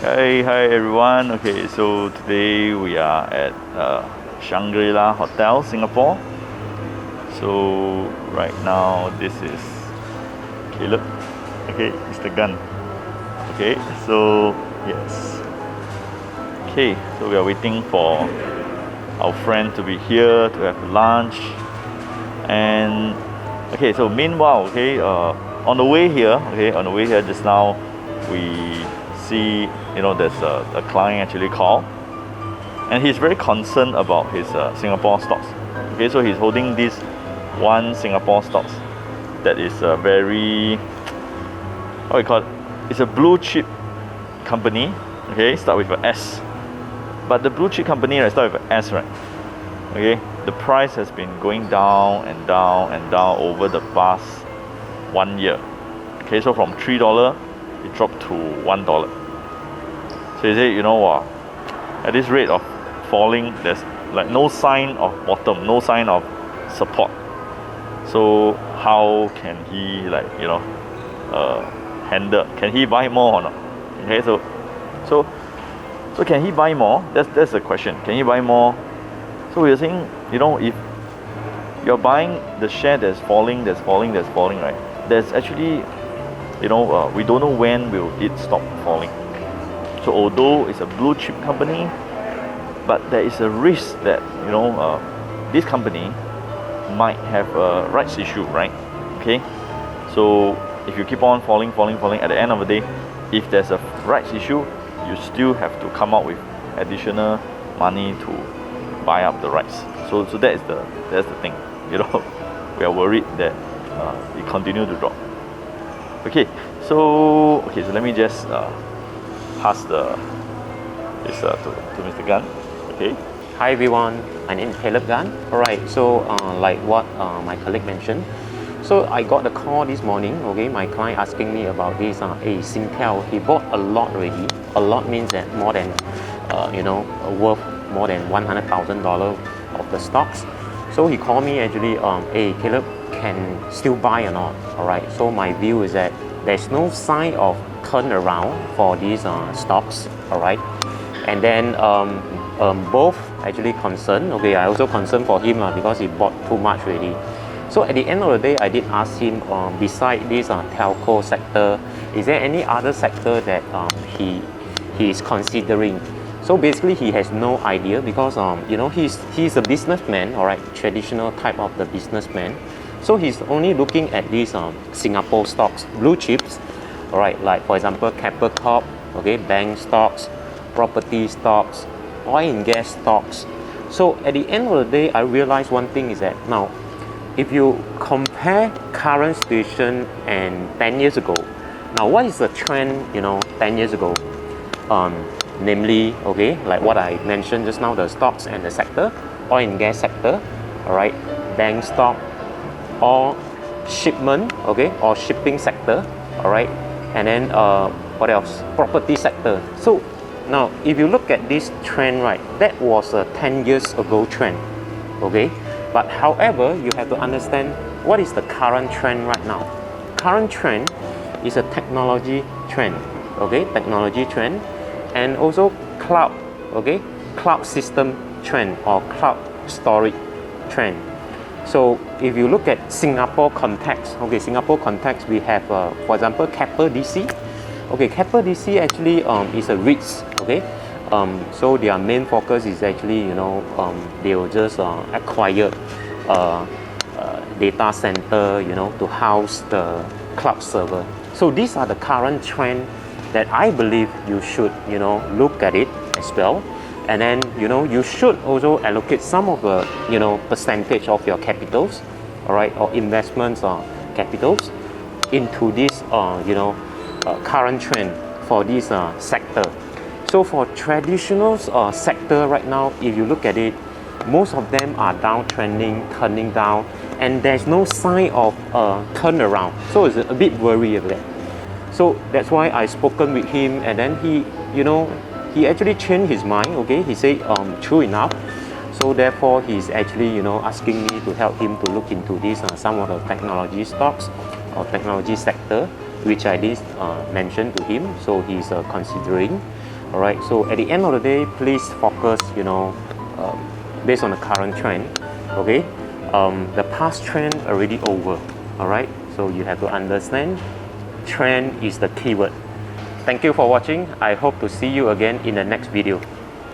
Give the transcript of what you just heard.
Hi everyone. Okay, so today we are at Shangri-La Hotel, Singapore. So right now this is Caleb. Okay, Mr. Gun. Okay, so yes. Okay, so we are waiting for our friend to be here to have lunch. And okay, so meanwhile, on the way here, just now we see, there's a client actually called, and he's very concerned about his Singapore stocks. Okay, so he's holding this one Singapore stocks that is a very, what we call it? It's a blue chip company. Okay, start with an S. But the blue chip company, right, start with an S, right? Okay, the price has been going down and down and down over the past 1 year. Okay, so from $3 it dropped to $1. So he said, at this rate of falling, there's like no sign of bottom, no sign of support. So how can he handle? Can he buy more or not? Okay, so can he buy more? That's the question. Can he buy more? So we are saying, if you're buying the share that's falling, right? There's actually, we don't know when will it stop falling. So although it's a blue chip company, but there is a risk that this company might have a rights issue, right? Okay, so if you keep on falling, at the end of the day, if there's a rights issue, you still have to come out with additional money to buy up the rights. So that's the thing. We are worried that it continue to drop. Okay, so let me just pass this to Mr. Gan. Okay. Hi everyone, my name is Caleb Gan. Alright, so like what my colleague mentioned, so I got the call this morning. Okay, my client asking me about this Singtel. He bought a lot already. A lot means that more than worth more than $100,000 of the stocks. So he called me actually, hey Caleb, can still buy or not? Alright, so my view is that there's no sign of turnaround for these stocks. Alright, and then both actually concerned. Okay, I also concerned for him because he bought too much already. So at the end of the day, I did ask him, beside this telco sector, is there any other sector that he is considering? So basically, he has no idea because he's a businessman, all right, traditional type of the businessman. So he's only looking at these Singapore stocks, blue chips, all right, like for example, Keppel Corp, okay, bank stocks, property stocks, oil and gas stocks. So at the end of the day, I realized one thing is that now, if you compare current situation and 10 years ago, now what is the trend 10 years ago? Namely, okay, like what I mentioned just now, the stocks and the sector, oil and gas sector, all right, bank stock, or shipment, okay, or shipping sector, all right, and then what else? Property sector. So now, if you look at this trend, right, that was a 10 years ago trend, okay? But however, you have to understand what is the current trend right now. Current trend is a technology trend, okay? Technology trend, and also cloud, okay? Cloud system trend or cloud storage trend. So if you look at Singapore context, okay, Singapore context, we have, for example, Keppel DC. Okay, Keppel DC actually is a REITs, okay? So their main focus is actually, they will just acquire data center, to house the cloud server. So these are the current trend that I believe you should, look at it as well. And then, you should also allocate some of the, percentage of your capitals, all right, or investments or capitals into this, current trend for this sector. So for traditional sector right now, if you look at it, most of them are downtrending, turning down, and there's no sign of turnaround. So it's a bit worried of that. So that's why I spoken with him, and then he actually changed his mind. Okay, he said true enough. So therefore, he's actually asking me to help him to look into this some of the technology stocks or technology sector, which I did mention to him. So he's considering. All right, so at the end of the day, please focus, based on the current trend. Okay, the past trend already over. All right, so you have to understand trend is the keyword. Thank you for watching. I hope to see you again in the next video.